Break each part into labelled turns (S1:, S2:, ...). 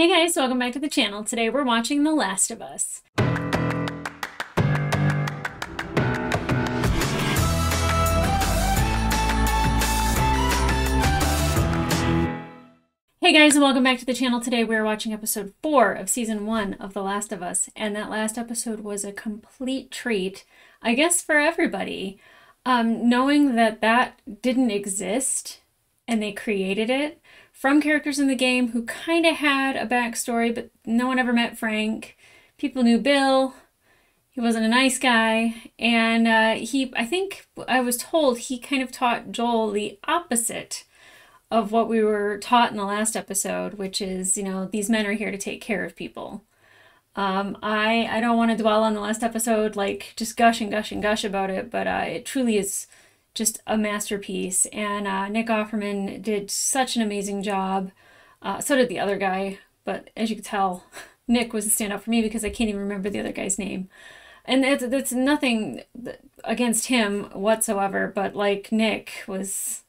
S1: Hey guys, welcome back to the channel. Today we're watching The Last of Us. Hey guys, and welcome back to the channel. Today we're watching episode 4 of season 1 of The Last of Us, and that last episode was a complete treat, I guess, for everybody. Knowing that that didn't exist and they created it from characters in the game who kind of had a backstory, but no one ever met Frank. People knew Bill. He wasn't a nice guy. And I think I was told he kind of taught Joel the opposite of what we were taught in the last episode, which is, these men are here to take care of people. I don't want to dwell on the last episode, like just gush and gush and gush about it, but it truly is just a masterpiece. And Nick Offerman did such an amazing job. So did the other guy, but as you can tell, Nick was a standout for me because I can't even remember the other guy's name. And that's nothing against him whatsoever, but like Nick was,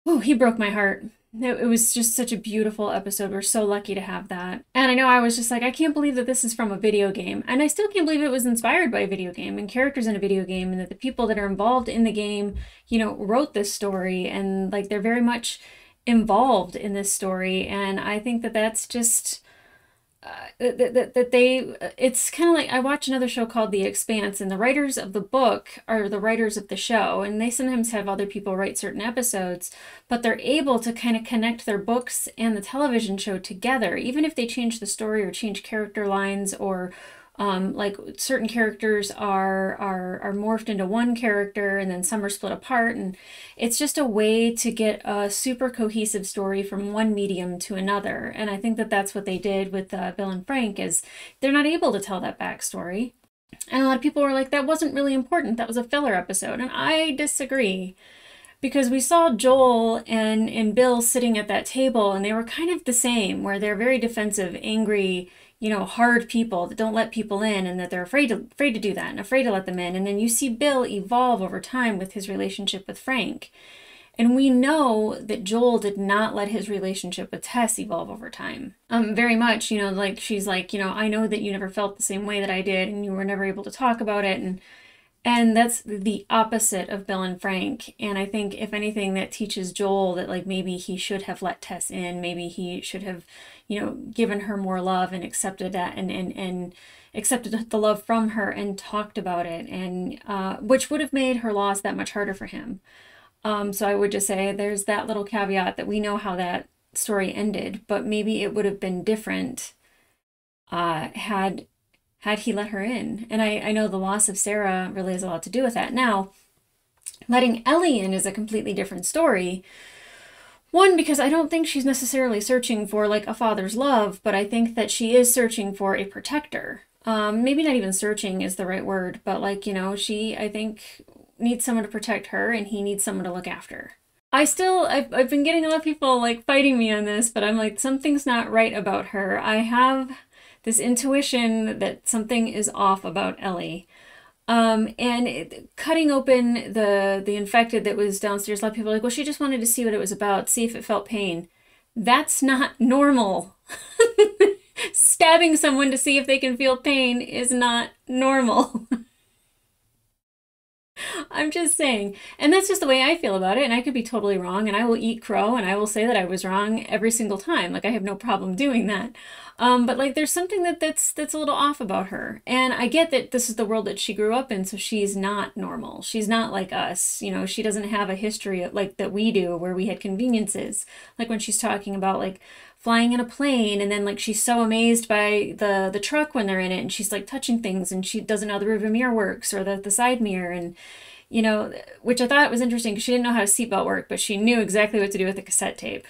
S1: oh, he broke my heart. It was just such a beautiful episode. We're so lucky to have that. And I know I was just like, I can't believe that this is from a video game. And I still can't believe it was inspired by a video game and characters in a video game, and that the people that are involved in the game, wrote this story, and like they're very much involved in this story. And I think that that's just it's kind of like, I watch another show called The Expanse, and the writers of the book are the writers of the show, and they sometimes have other people write certain episodes, but they're able to kind of connect their books and the television show together, even if they change the story or change character lines, or like certain characters are morphed into one character and then some are split apart, and it's just a way to get a super cohesive story from one medium to another. And I think that that's what they did with Bill and Frank, is they're not able to tell that backstory. And a lot of people were like, that wasn't really important, that was a filler episode. And I disagree, because we saw Joel and Bill sitting at that table, and they were kind of the same, where they're very defensive, angry, hard people that don't let people in, and that they're afraid to do that and afraid to let them in. And then you see Bill evolve over time with his relationship with Frank. And we know that Joel did not let his relationship with Tess evolve over time. Very much, like she's like, I know that you never felt the same way that I did, and you were never able to talk about it. And that's the opposite of Bill and Frank. And I think, if anything, that teaches Joel that, like, maybe he should have let Tess in. Maybe he should have, given her more love and accepted that, and accepted the love from her and talked about it. And which would have made her loss that much harder for him. So I would just say there's that little caveat that we know how that story ended, but maybe it would have been different had he let her in. And I know the loss of Sarah really has a lot to do with that. Now, letting Ellie in is a completely different story. One, because I don't think she's necessarily searching for like a father's love, but I think that she is searching for a protector. Maybe not even searching is the right word, but like, she, I think, needs someone to protect her, and he needs someone to look after. I've been getting a lot of people like fighting me on this, but I'm like, something's not right about her. I have this intuition that something is off about Ellie. Cutting open the infected that was downstairs, a lot of people are like, well, she just wanted to see what it was about, see if it felt pain. That's not normal. Stabbing someone to see if they can feel pain is not normal. I'm just saying. And that's just the way I feel about it. And I could be totally wrong, and I will eat crow, and I will say that I was wrong every single time. Like, I have no problem doing that. But like, there's something that's a little off about her. And I get that this is the world that she grew up in, so she's not normal. She's not like us. She doesn't have a history like that we do, where we had conveniences. Like when she's talking about like flying in a plane, and then like she's so amazed by the truck when they're in it, and she's like touching things, and she doesn't know how the rearview mirror works, or the side mirror, and which I thought was interesting, because she didn't know how a seatbelt worked, but she knew exactly what to do with the cassette tape.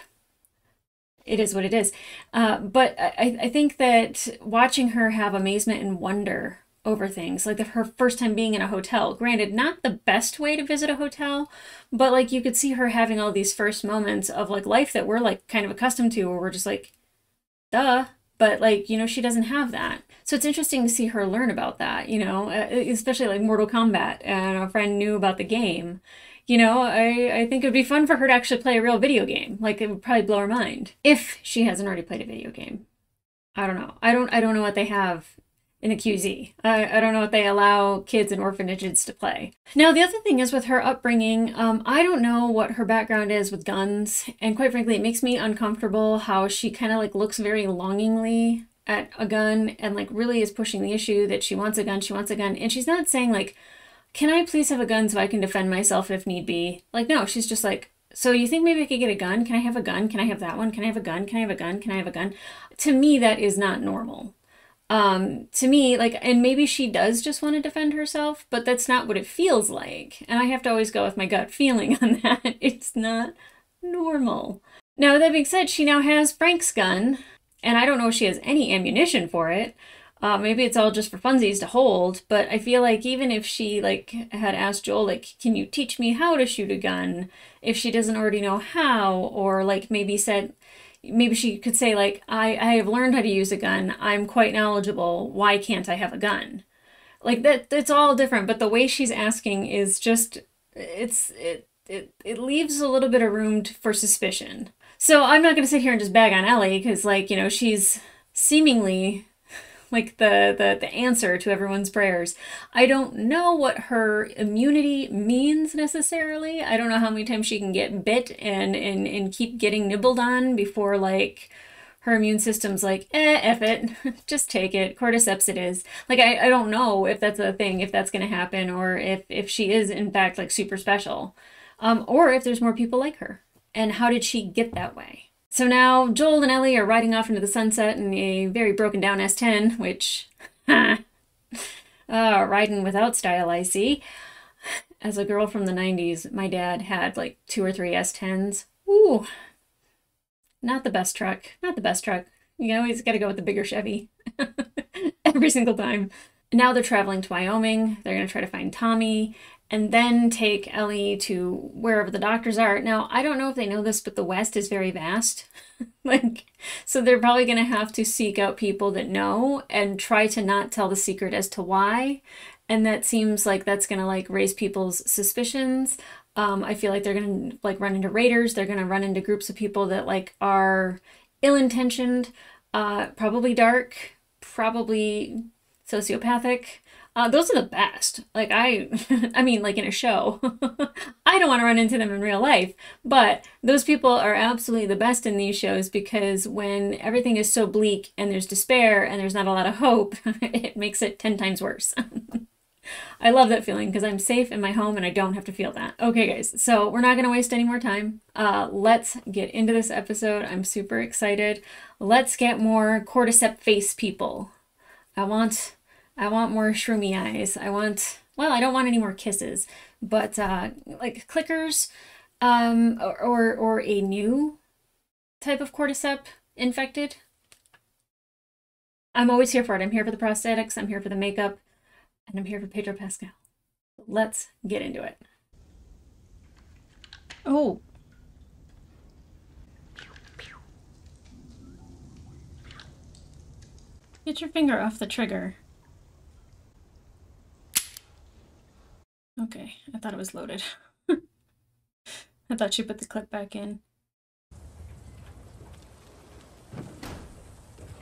S1: It is what it is. But I think that watching her have amazement and wonder over things, like her first time being in a hotel, granted, not the best way to visit a hotel, but like you could see her having all these first moments of like life that we're like kind of accustomed to, where we're just like, duh. But like, she doesn't have that. So it's interesting to see her learn about that, especially like Mortal Kombat, and a friend knew about the game, You know, I think it would be fun for her to actually play a real video game. Like, it would probably blow her mind. If she hasn't already played a video game. I don't know. I don't know what they have in a QZ. I don't know what they allow kids in orphanages to play. Now, the other thing is with her upbringing, I don't know what her background is with guns. And quite frankly, it makes me uncomfortable how she kind of like looks very longingly at a gun and like really is pushing the issue that she wants a gun, she wants a gun. And she's not saying like, can I please have a gun so I can defend myself if need be? Like, no, she's just like, so you think maybe I could get a gun? Can I have a gun? Can I have that one? Can I have a gun? Can I have a gun? Can I have a gun? To me, that is not normal. To me, like, and maybe she does just want to defend herself, but that's not what it feels like. And I have to always go with my gut feeling on that. It's not normal. Now, that being said, she now has Frank's gun, and I don't know if she has any ammunition for it. Maybe it's all just for funsies to hold, but I feel like even if she like had asked Joel, like, can you teach me how to shoot a gun? If she doesn't already know how, or like maybe she could say like, I have learned how to use a gun. I'm quite knowledgeable. Why can't I have a gun? Like that, it's all different, but the way she's asking is just, it leaves a little bit of room for suspicion. So I'm not going to sit here and just bag on Ellie because like, you know, she's seemingly like the answer to everyone's prayers. I don't know what her immunity means necessarily. I don't know how many times she can get bit and keep getting nibbled on before like her immune system's like, F it, just take it, cordyceps it is. Like I don't know if that's a thing, if that's gonna happen, or if she is in fact like super special. Or if there's more people like her. And how did she get that way? So now Joel and Ellie are riding off into the sunset in a very broken down S10, which, riding without style, I see. As a girl from the 90s, my dad had like 2 or 3 S10s. Ooh, not the best truck, not the best truck. You always got to go with the bigger Chevy every single time. Now they're traveling to Wyoming. They're going to try to find Tommy and then take Ellie to wherever the doctors are. Now, I don't know if they know this, but the West is very vast. Like, so they're probably going to have to seek out people that know and try to not tell the secret as to why. And that seems like that's going to like raise people's suspicions. I feel like they're going to like run into raiders. They're going to run into groups of people that like are ill-intentioned, probably dark, probably sociopathic. Those are the best. Like I mean, like in a show. I don't want to run into them in real life, but those people are absolutely the best in these shows because when everything is so bleak and there's despair and there's not a lot of hope, it makes it 10 times worse. I love that feeling because I'm safe in my home and I don't have to feel that. Okay, guys, so we're not going to waste any more time. Let's get into this episode. I'm super excited. Let's get more cordyceps face people. I want more shroomy eyes. Well, I don't want any more kisses, but like clickers, or a new type of cordyceps infected. I'm always here for it. I'm here for the prosthetics. I'm here for the makeup, and I'm here for Pedro Pascal. Let's get into it. Oh. Get your finger off the trigger. Okay, I thought it was loaded. I thought she put the clip back in.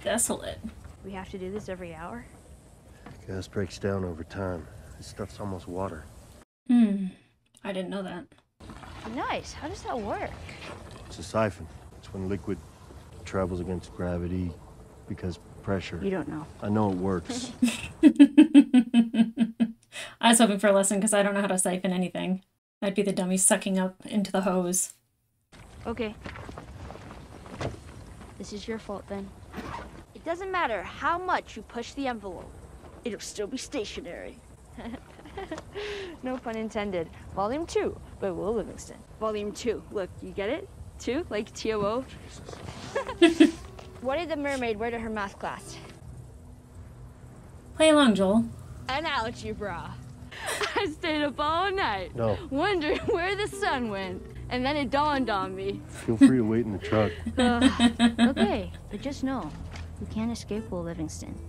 S1: Desolate.
S2: We have to do this every hour?
S3: Gas breaks down over time. This stuff's almost water.
S1: I didn't know that.
S2: Nice. How does that work?
S3: It's a siphon. It's when liquid travels against gravity because pressure.
S2: You don't know.
S3: I know it works.
S1: I was hoping for a lesson because I don't know how to siphon anything. I'd be the dummy sucking up into the hose.
S2: Okay. This is your fault then. It doesn't matter how much you push the envelope. It'll still be stationary. No pun intended. Volume 2 by Will Livingston. Volume 2. Look, you get it? 2? Like T-O-O? What did the mermaid wear to her math class?
S1: Play along, Joel.
S2: An algebra. I stayed up all night.
S3: No.
S2: Wondering where the sun went. And then it dawned on me.
S3: Feel free to wait in the truck.
S2: Okay, but just know, you can't escape Will Livingston.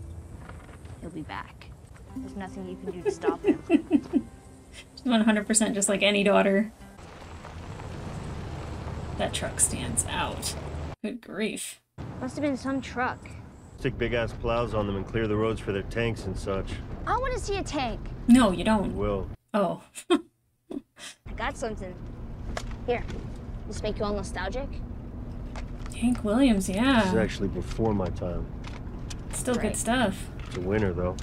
S2: He'll be back. There's nothing you can do to stop him.
S1: She's 100% just like any daughter. That truck stands out. Good grief.
S2: Must have been some truck.
S3: Stick big-ass plows on them and clear the roads for their tanks and such.
S2: I want to see a tank.
S1: No, you
S3: You
S1: don't.
S3: will.
S1: Oh.
S2: I got something. Here. This make you all nostalgic?
S1: Hank Williams,
S3: This is
S1: yeah.
S3: actually before my time.
S1: Still good
S2: Right.
S1: stuff.
S3: It's a winner, though.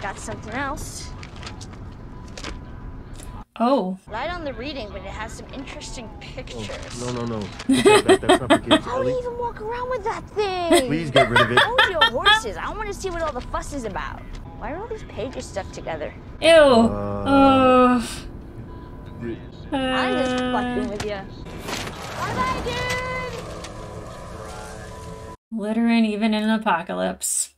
S2: Got something else.
S1: Oh.
S2: Light on the reading, but it has some interesting
S3: Oh,
S2: pictures.
S3: no. That's not for kids.
S2: How do
S3: Ellie,
S2: you even walk around with that thing?
S3: please get rid of it.
S2: Hold your horses. I want to see what all the fuss is about. Why are all these pages stuck together?
S1: Ew. Oh.
S2: I'm just fucking with you. What I did?
S1: Littering even in an apocalypse.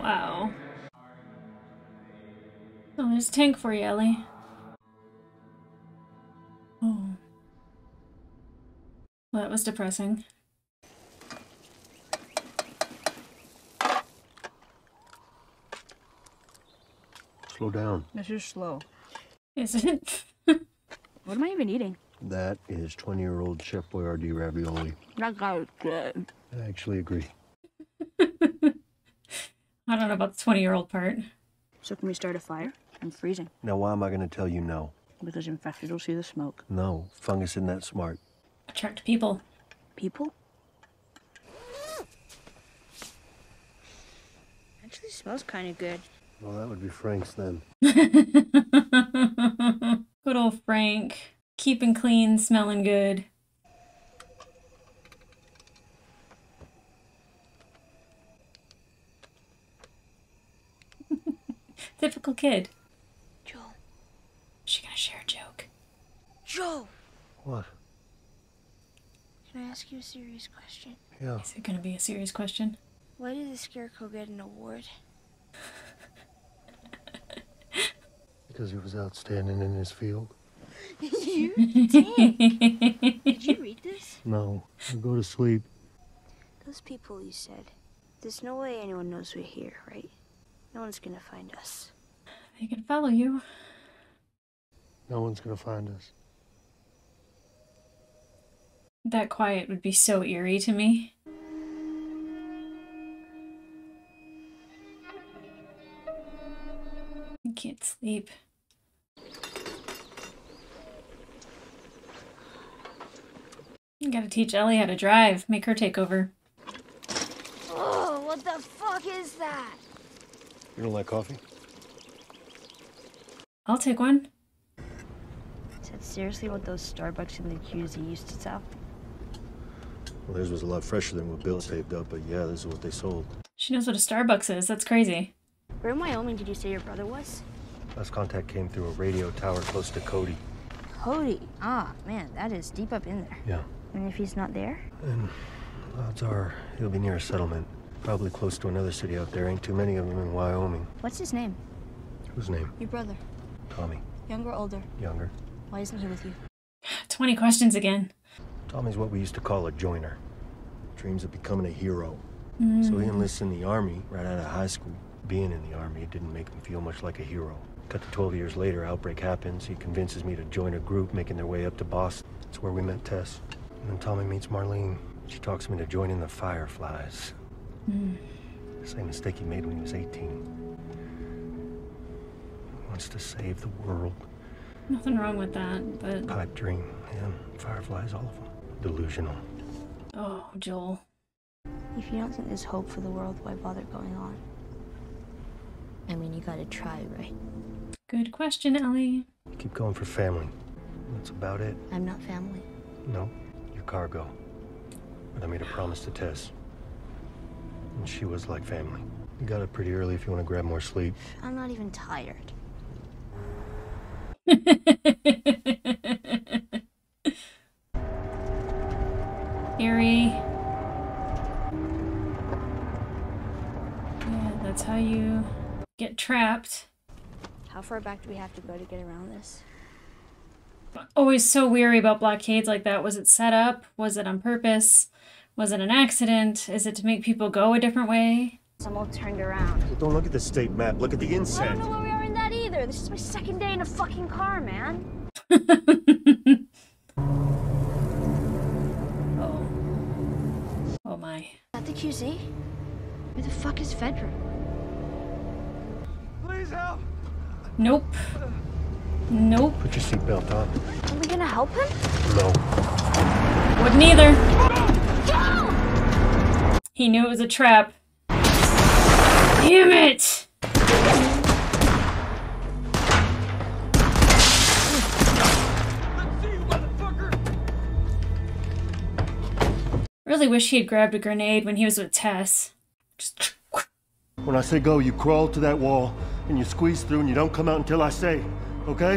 S1: Wow. Oh, there's a tank for you, Ellie. Oh. Well, that was depressing.
S3: Slow down.
S4: This is slow.
S1: Is it?
S4: What am I even eating?
S3: That is 20-year-old Chef Boyardee ravioli.
S4: That guy is good.
S3: I actually agree.
S1: I don't know about the 20-year-old part.
S4: So can we start a fire? I'm freezing.
S3: Now, why am I going to tell you no?
S4: Because infected will see the smoke.
S3: No, fungus isn't that smart.
S1: Attract people.
S4: People?
S2: Actually smells kind of good.
S3: Well, that would be Frank's then.
S1: Good old Frank. Keeping clean, smelling good. Typical kid.
S2: Joe.
S1: Is she gonna share a joke?
S2: Joe!
S3: What?
S2: Can I ask you a serious question?
S3: Yeah.
S1: Is it gonna be a serious question?
S2: Why did the Scarecrow get an award?
S3: Because he was outstanding in his field.
S2: You did. Did you read this?
S3: No, I'll go to sleep.
S2: Those people you said. There's no way anyone knows we're here, right? No one's gonna find us.
S1: They can follow you.
S3: No one's gonna find us.
S1: That quiet would be so eerie to me. I can't sleep. You gotta teach Ellie how to drive. Make her take over.
S2: Oh, what the fuck is that?
S3: You don't like coffee?
S1: I'll take one.
S4: Is that seriously what those Starbucks in the QZ used to sell?
S3: Well, theirs was a lot fresher than what Bill saved up, but yeah, this is what they sold.
S1: She knows what a Starbucks is. That's crazy.
S2: Where in Wyoming did you say your brother was?
S3: Last contact came through a radio tower close to Cody.
S2: Cody. Ah, man, that is deep up in there.
S3: Yeah.
S2: And if he's not there?
S3: And odds are he'll be near a settlement. Probably close to another city out there. Ain't too many of them in Wyoming.
S2: What's his name?
S3: Whose name?
S2: Your brother.
S3: Tommy.
S2: Younger or older?
S3: Younger.
S2: Why isn't he with you?
S1: 20 questions again.
S3: Tommy's what we used to call a joiner. Dreams of becoming a hero. So he enlists in the army right out of high school. Being in the army, it didn't make him feel much like a hero. Cut to 12 years later, outbreak happens. He convinces me to join a group making their way up to Boston. That's where we met Tess. And then Tommy meets Marlene. She talks me to joining the Fireflies. The same mistake he made when he was 18. He wants to save the world.
S1: Nothing wrong with that, but...
S3: Pipe dream, yeah. Fireflies, all of them. Delusional.
S1: Oh, Joel.
S2: If you don't think there's hope for the world, why bother going on? I mean, you gotta try, right?
S1: Good question, Ellie.
S3: Keep going for family. That's about it.
S2: I'm not family.
S3: No, your cargo. But I made a promise to Tess. And she was like family. You got up pretty early if you want to grab more sleep.
S2: I'm not even tired.
S1: Eerie. Yeah, that's how you get trapped.
S2: How far back do we have to go to get around this?
S1: Always so weary about blockades like that. Was it set up? Was it on purpose? Was it an accident? Is it to make people go a different way?
S2: I'm all turned around.
S3: Well, don't look at the state map. Look at the
S2: I
S3: inset.
S2: don't know where we are in that either. This is my second day in a fucking car, man.
S1: Oh. Oh my.
S2: Is that the QZ? Where the fuck is Fedra?
S3: Please help!
S1: Nope. Nope.
S3: Put your seatbelt on.
S2: Are we gonna help him?
S3: No.
S1: Wouldn't either.
S2: Go!
S1: He knew it was a trap. Damn it! Really wish he had grabbed a grenade when he was with Tess. Just...
S3: When I say go, you crawl to that wall, and you squeeze through, and you don't come out until I say, okay?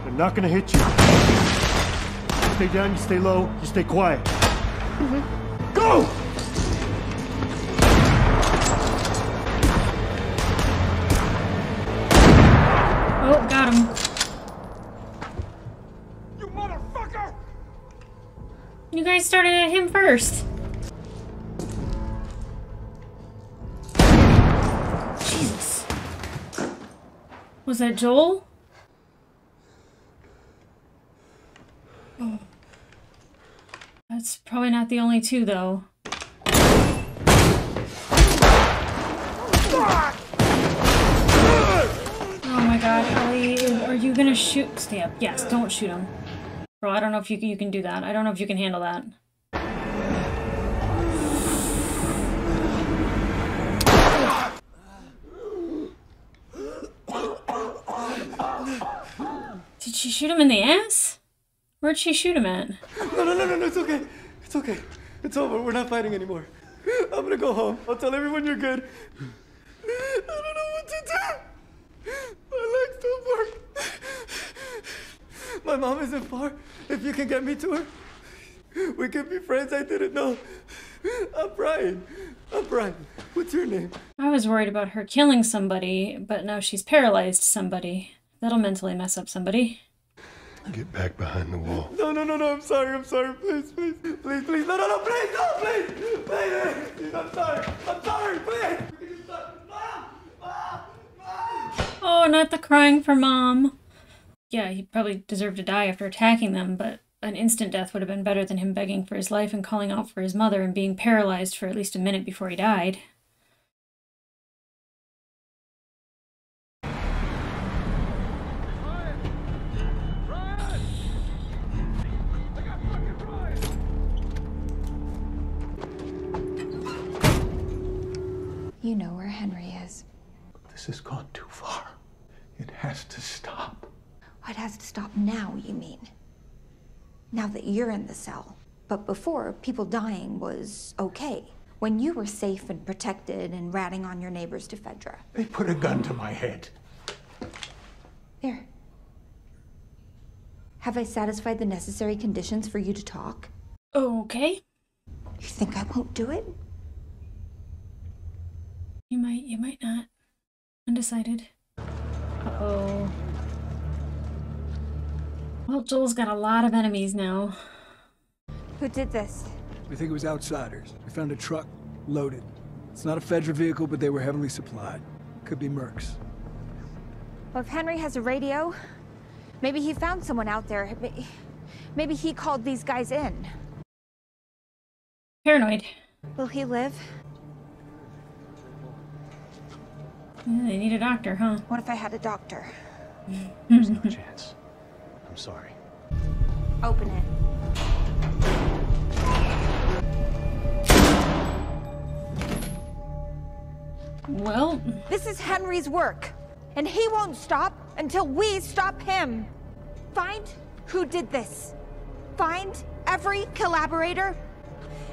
S3: I'm not gonna hit you. You stay down, you stay low, you stay quiet. Go!
S1: Oh, got him.
S3: You motherfucker!
S1: You guys started at him first. Jesus. Was that Joel? Oh. That's probably not the only two, though. Oh my god, Ellie, are you gonna shoot? Stay up. Yes, don't shoot him. Bro, I don't know if you can do that. I don't know if you can handle that. Did she shoot him in the ass? Where'd she shoot him at?
S5: No, it's okay. It's okay. It's over. We're not fighting anymore. I'm gonna go home. I'll tell everyone you're good. I don't know what to do. My legs don't work. My mom isn't far. If you can get me to her, we can be friends. I didn't know. I'm Brian. What's your name?
S1: I was worried about her killing somebody, but now she's paralyzed somebody. That'll mentally mess up somebody.
S3: Get back behind the wall.
S5: No. I'm sorry. Please. No, please. Please. I'm sorry, please. Mom.
S1: Oh, not the crying for mom. Yeah, he probably deserved to die after attacking them, but an instant death would have been better than him begging for his life and calling out for his mother and being paralyzed for at least a minute before he died.
S6: You know where Henry is.
S7: This has gone too far. It has to stop.
S6: It has to stop now, you mean? Now that you're in the cell. But before, people dying was okay. When you were safe and protected and ratting on your neighbors to Fedra.
S7: They put a gun to my head.
S6: There. Have I satisfied the necessary conditions for you to talk?
S1: Okay.
S6: You think I won't do it?
S1: You might not. Undecided. Uh-oh. Well, Joel's got a lot of enemies now.
S6: Who did this?
S8: We think it was outsiders. We found a truck, loaded. It's not a Fedra vehicle, but they were heavily supplied. Could be mercs.
S6: Well, if Henry has a radio, maybe he found someone out there. Maybe he called these guys in.
S1: Paranoid.
S6: Will he live?
S1: Yeah, they need a doctor, huh?
S6: What if I had a doctor?
S3: There's no chance. I'm sorry.
S6: Open it.
S1: Well,
S6: This is Henry's work, and he won't stop until we stop him. Find who did this. Find every collaborator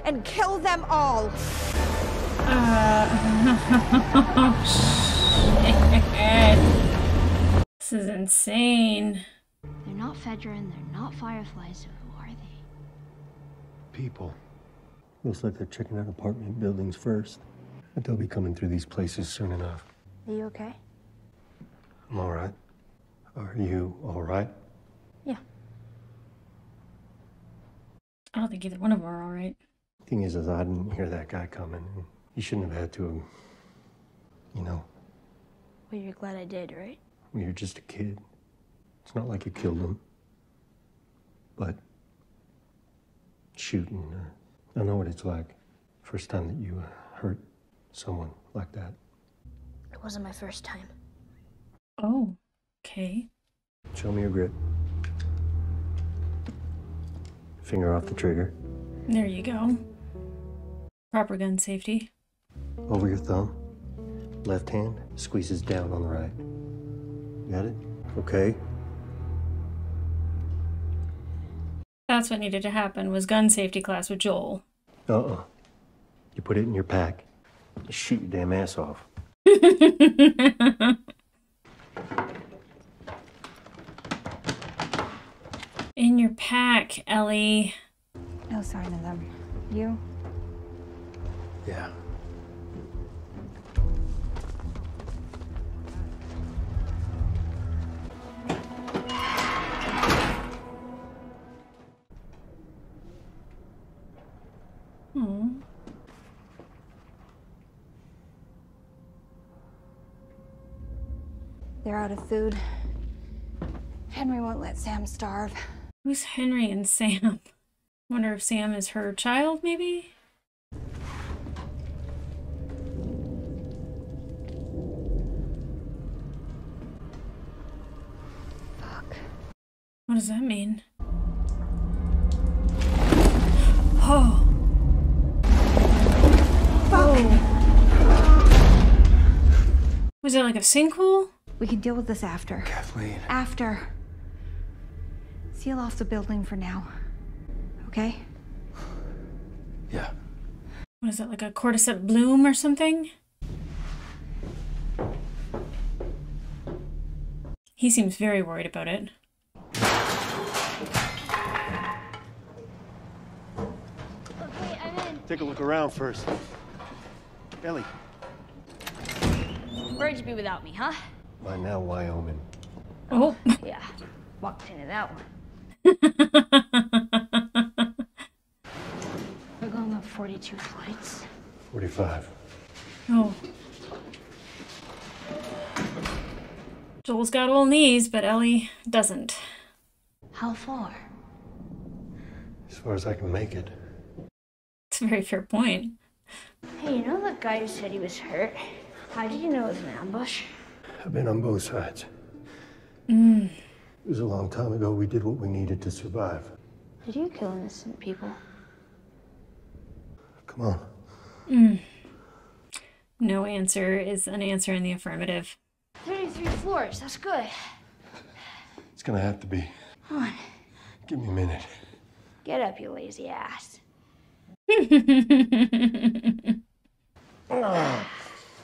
S6: and kill them all.
S1: This is insane.
S2: They're not Fedra and they're not Fireflies, so who are they?
S3: People. Looks like they're checking out apartment buildings first. But they'll be coming through these places soon enough.
S2: Are you okay?
S3: I'm all right. Are you all right?
S2: Yeah.
S1: I don't think either one of them are alright.
S3: Thing is, I didn't hear that guy coming. You shouldn't have had to have, you know.
S4: Well, you're glad I did, right?
S3: You're just a kid. It's not like you killed him. But shooting, I know what it's like. First time that you hurt someone like that.
S4: It wasn't my first time.
S1: Oh, okay.
S3: Show me your grip. Finger off the trigger.
S1: There you go. Proper gun safety.
S3: Over your thumb. Left hand squeezes down on the right. Got it? Okay.
S1: That's what needed to happen, was gun safety class with Joel.
S3: Uh-uh. You put it in your pack. You shoot your damn ass off.
S1: In your pack, Ellie.
S6: No sign of them. You?
S3: Yeah.
S1: Oh.
S6: They're out of food. Henry won't let Sam starve.
S1: Who's Henry and Sam? Wonder if Sam is her child, maybe?
S6: Fuck.
S1: What does that mean? Oh.
S6: Fuck!
S1: Was it like a sinkhole?
S6: We can deal with this after.
S8: Kathleen.
S6: After. Seal off the building for now. Okay?
S8: Yeah.
S1: What is it, like a cordyceps bloom or something? He seems very worried about it.
S2: Okay, I'm in.
S3: Take a look around first. Ellie.
S2: Where'd you be without me, huh?
S3: By now, Wyoming.
S1: Oh.
S2: Yeah, walked into that one. We're going up 42 flights.
S3: 45.
S1: Oh. Joel's got old knees, but Ellie doesn't.
S2: How far?
S3: As far as I can make it.
S1: It's a very fair point.
S2: Hey, you know that guy who said he was hurt? How did you know it was an ambush?
S3: I've been on both sides.
S1: Mm.
S3: It was a long time ago. We did what we needed to survive.
S2: Did you kill innocent people?
S3: Come on.
S1: Mm. No answer is an answer in the affirmative.
S2: 33 floors, that's good.
S3: It's gonna have to be.
S2: Come on,
S3: Give me a minute.
S2: get up, you lazy ass.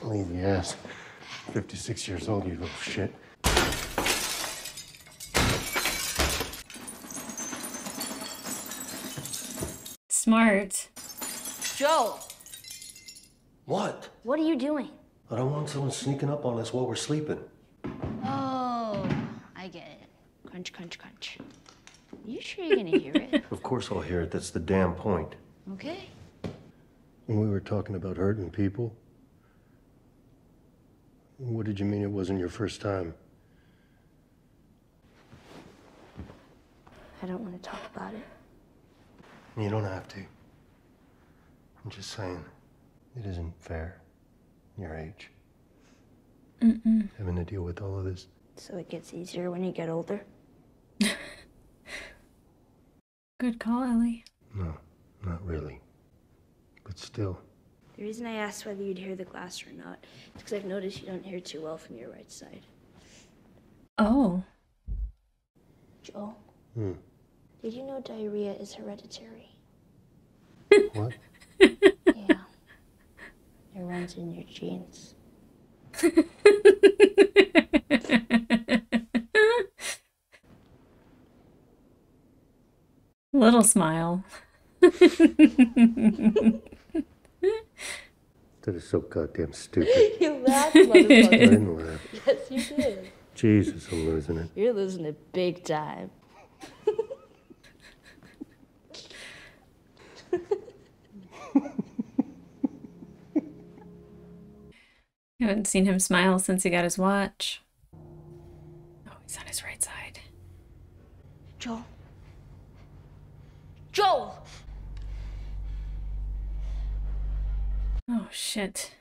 S3: Lazy ass. 56 years old, you little shit.
S1: Smart.
S2: Joe,
S3: What?
S2: what are you doing?
S3: I don't want someone sneaking up on us while we're sleeping.
S2: Oh, I get it. Crunch, crunch, crunch. You sure you're gonna hear it?
S3: Of course I'll hear it. That's the damn point.
S2: Okay.
S3: When we were talking about hurting people, what did you mean it wasn't your first time?
S2: I don't want to talk about it.
S3: You don't have to. I'm just saying, it isn't fair. Your age. Having to deal with all of this.
S2: So it gets easier when you get older?
S1: Good call, Ellie.
S3: No, not really. But still.
S2: The reason I asked whether you'd hear the glass or not is because I've noticed you don't hear too well from your right side.
S1: Oh.
S2: Joel,
S3: Hmm.
S2: did you know diarrhea is hereditary?
S3: What?
S2: Yeah. It runs in your genes.
S1: Little smile.
S3: That is so goddamn stupid.
S2: You laughed,
S3: I
S2: motherfucker.
S3: didn't laugh.
S2: Yes, you did.
S3: Jesus, I'm losing it.
S2: You're losing it big time.
S1: I haven't seen him smile since he got his watch. Oh, he's on his right side.
S2: Joel. Joel!
S1: Oh, shit.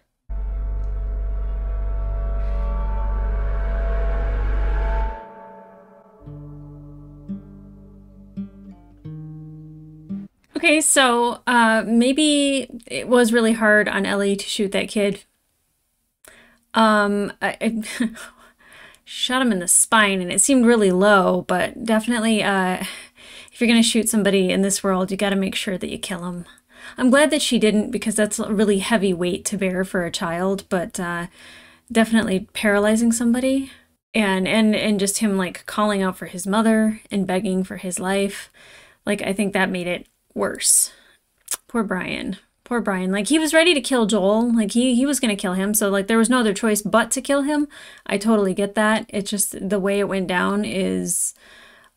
S1: Okay, so maybe it was really hard on Ellie to shoot that kid. I shot him in the spine and it seemed really low, but definitely if you're gonna shoot somebody in this world, you gotta make sure that you kill him. I'm glad that she didn't, because that's a really heavy weight to bear for a child, but definitely paralyzing somebody and just him like calling out for his mother and begging for his life. Like, I think that made it worse. Poor Brian. Poor Brian. Like, he was ready to kill Joel. Like, he was going to kill him. So, like, there was no other choice but to kill him. I totally get that. It's just the way it went down is...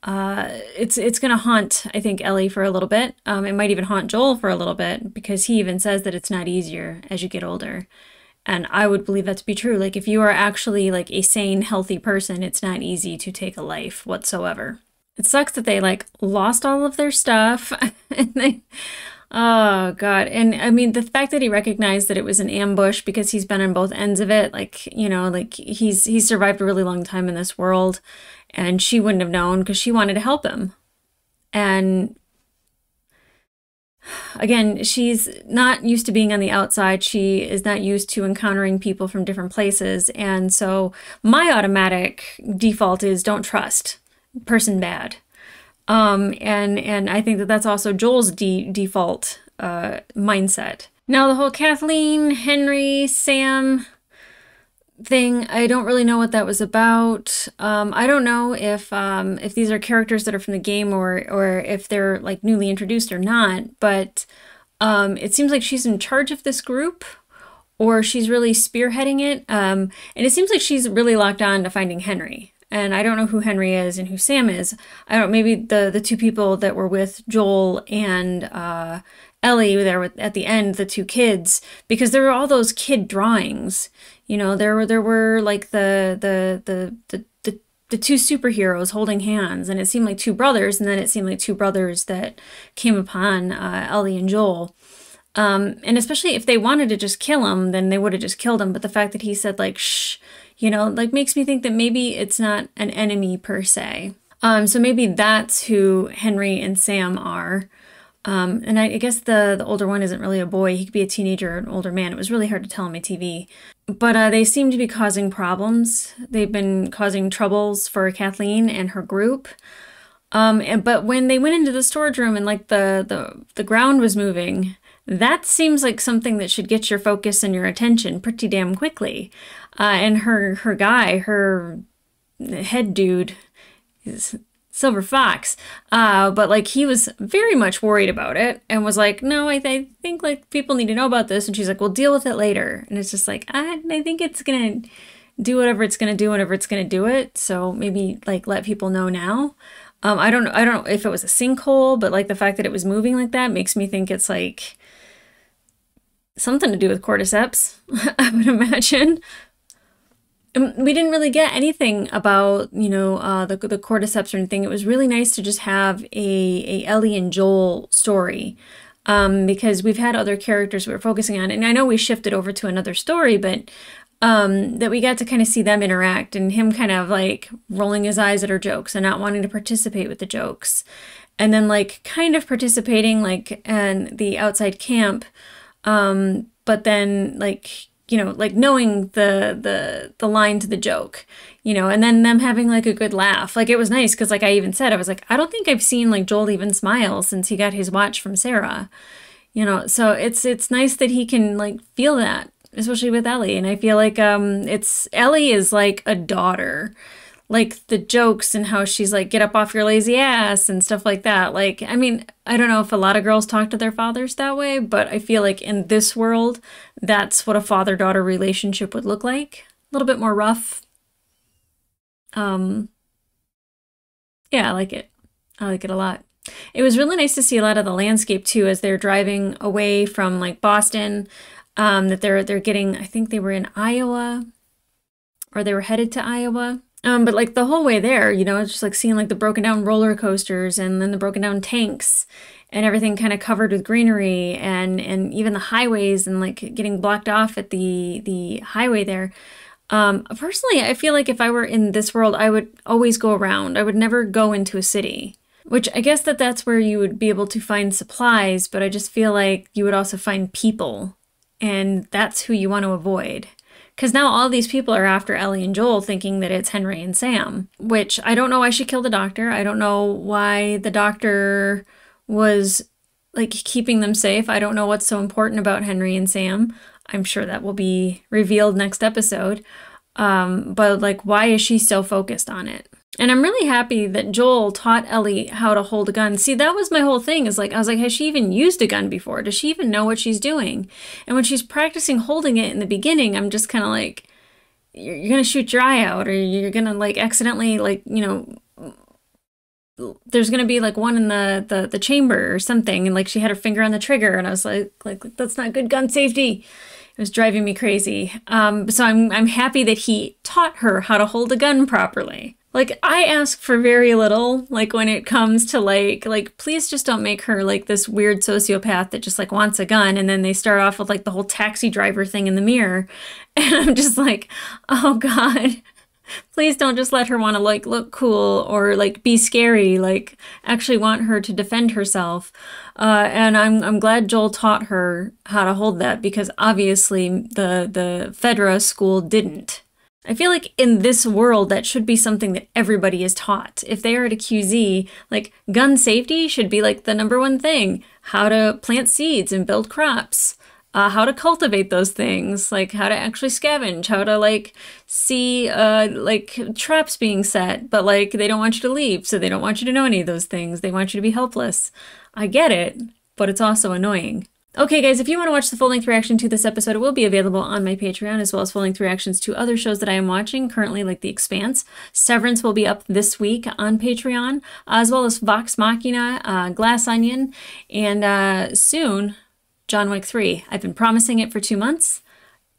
S1: it's going to haunt, I think, Ellie for a little bit. It might even haunt Joel for a little bit, because he even says that it's not easier as you get older. And I would believe that to be true. Like, if you are actually, like, a sane, healthy person, it's not easy to take a life whatsoever. It sucks that they, like, lost all of their stuff. And they, oh, God. And, I mean, the fact that he recognized that it was an ambush because he's been on both ends of it, like, you know, like, he's survived a really long time in this world, and she wouldn't have known because she wanted to help him. And, again, she's not used to being on the outside. She is not used to encountering people from different places. And so my automatic default is don't trust. Person bad. And I think that that's also Joel's default mindset. Now, the whole Kathleen, Henry, Sam thing, I don't really know what that was about. I don't know if these are characters that are from the game or if they're like newly introduced or not, but it seems like she's in charge of this group, or she's really spearheading it. And it seems like she's really locked on to finding Henry. And I don't know who Henry is and who Sam is. I don't, maybe the two people that were with Joel and Ellie there at the end, the two kids, because there were all those kid drawings. You know, there were like the two superheroes holding hands, and it seemed like two brothers, and then it seemed like two brothers that came upon Ellie and Joel. And especially if they wanted to just kill him, then they would have just killed him. But the fact that he said like, shh, you know, like makes me think that maybe it's not an enemy per se. So maybe that's who Henry and Sam are. And I guess the older one isn't really a boy. He could be a teenager or an older man. It was really hard to tell on my TV. But they seem to be causing problems. They've been causing troubles for Kathleen and her group. But when they went into the storage room and like the ground was moving, that seems like something that should get your focus and your attention pretty damn quickly. And her guy, her head dude, is Silver Fox. But like he was very much worried about it and was like, no, I think like people need to know about this. And she's like, we'll deal with it later. And it's just like, I think it's going to do whatever it's going to do whenever it's going to do it. So maybe like let people know now. I don't know if it was a sinkhole, but like the fact that it was moving like that makes me think it's like something to do with cordyceps, I would imagine. We didn't really get anything about, you know, the cordyceps or anything. It was really nice to just have a Ellie and Joel story, because we've had other characters we were focusing on. And I know we shifted over to another story, but that we got to kind of see them interact and him kind of like rolling his eyes at her jokes and not wanting to participate with the jokes. And then like kind of participating like in the outside camp, but then like, you know, like knowing the line to the joke, you know, and then them having like a good laugh. Like it was nice because like I even said, I was like, I don't think I've seen like Joel even smile since he got his watch from Sarah, you know. So it's nice that he can like feel that, especially with Ellie. And I feel like Ellie is like a daughter. Like the jokes and how she's like, get up off your lazy ass and stuff like that. Like, I mean, I don't know if a lot of girls talk to their fathers that way, but I feel like in this world, that's what a father-daughter relationship would look like. A little bit more rough. Yeah, I like it. I like it a lot. It was really nice to see a lot of the landscape too as they're driving away from like Boston. that they're getting, I think they were in Iowa, or they were headed to Iowa. But like the whole way there, you know, it's just like seeing like the broken down roller coasters and then the broken down tanks and everything kind of covered with greenery, and even the highways and like getting blocked off at the highway there. Personally, I feel like if I were in this world, I would always go around. I would never go into a city. Which I guess that's where you would be able to find supplies, but I just feel like you would also find people, and that's who you want to avoid. Because now all these people are after Ellie and Joel, thinking that it's Henry and Sam, which I don't know why she killed the doctor. I don't know why the doctor was like keeping them safe. I don't know what's so important about Henry and Sam. I'm sure that will be revealed next episode. But like, why is she so focused on it? And I'm really happy that Joel taught Ellie how to hold a gun. See, that was my whole thing, is like, I was like, has she even used a gun before? Does she even know what she's doing? And when she's practicing holding it in the beginning, I'm just kind of like, you're going to shoot your eye out, or you're going to like accidentally, like, you know, there's going to be like one in the chamber or something. And like she had her finger on the trigger, and I was like, that's not good gun safety. It was driving me crazy. So I'm happy that he taught her how to hold a gun properly. Like, I ask for very little, like, when it comes to, like, please just don't make her, like, this weird sociopath that just, like, wants a gun, and then they start off with, like, the whole taxi driver thing in the mirror, and I'm just like, oh, God, please don't just let her want to, like, look cool or, like, be scary, like, actually want her to defend herself, and I'm glad Joel taught her how to hold that, because obviously the Fedra school didn't. I feel like in this world, that should be something that everybody is taught. If they are at a QZ, like, gun safety should be like the #1 thing. How to plant seeds and build crops. How to cultivate those things. Like, how to actually scavenge. How to, like, see, like, traps being set. But, like, they don't want you to leave, so they don't want you to know any of those things. They want you to be helpless. I get it, but it's also annoying. Okay, guys, if you want to watch the full-length reaction to this episode, it will be available on my Patreon, as well as full-length reactions to other shows that I am watching currently, like The Expanse. Severance will be up this week on Patreon, as well as Vox Machina, Glass Onion, and soon, John Wick 3. I've been promising it for 2 months.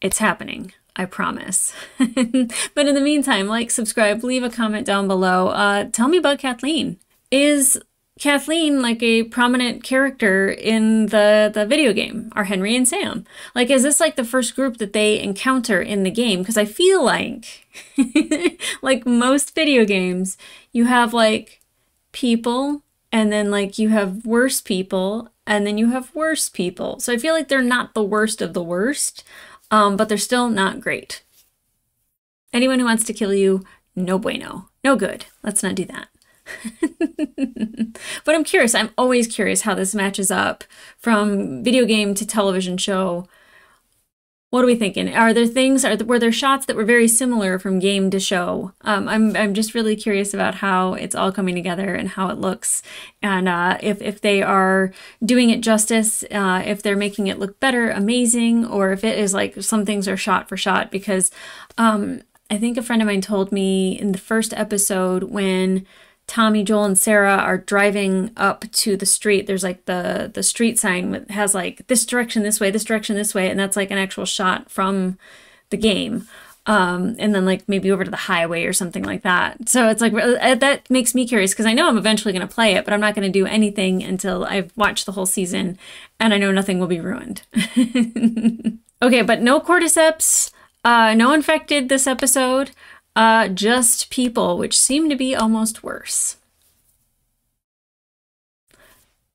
S1: It's happening. I promise. But in the meantime, like, subscribe, leave a comment down below. Tell me about Kathleen. Is Kathleen like a prominent character in the video game? Are Henry and Sam? Like, is this like the first group that they encounter in the game? Because I feel like, like most video games, you have like people, and then like you have worse people, and then you have worse people. So I feel like they're not the worst of the worst, but they're still not great. Anyone who wants to kill you, no bueno. No good. Let's not do that. But I'm curious. I'm always curious how this matches up from video game to television show. What are we thinking? Are there things, were there shots that were very similar from game to show? I'm just really curious about how it's all coming together and how it looks, and if they are doing it justice, if they're making it look better, amazing, or if it is like some things are shot for shot, because I think a friend of mine told me in the first episode when Tommy, Joel, and Sarah are driving up to the street, there's like the street sign that has like this direction this way, this direction this way, and that's like an actual shot from the game. And then like maybe over to the highway or something like that. So it's like, that makes me curious, because I know I'm eventually going to play it, but I'm not going to do anything until I've watched the whole season and I know nothing will be ruined. Okay, but no cordyceps, no infected this episode. Just people, which seem to be almost worse.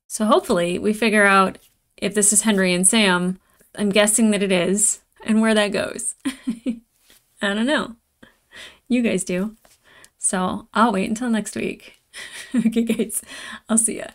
S1: So hopefully we figure out if this is Henry and Sam. I'm guessing that it is, and where that goes. I don't know. You guys do. So I'll wait until next week. Okay, guys, I'll see ya.